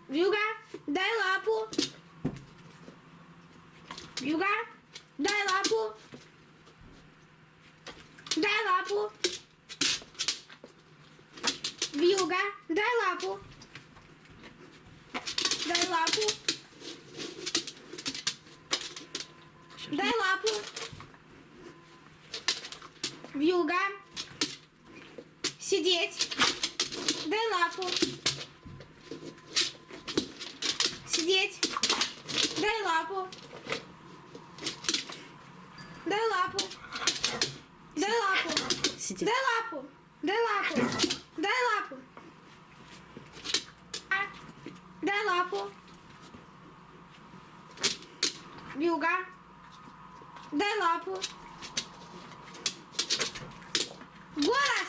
Вьюга, дай лапу. Вьюга, дай лапу. Дай лапу. Вьюга, дай лапу. Дай лапу. Дай лапу. Вьюга. Сидеть. Дай лапу. Сидеть. Дай лапу. Дай лапу. Дай лапу. Сидеть. Дай лапу. Дай лапу. Дай лапу. Дай лапу. Вьюга. Дай лапу. Голос.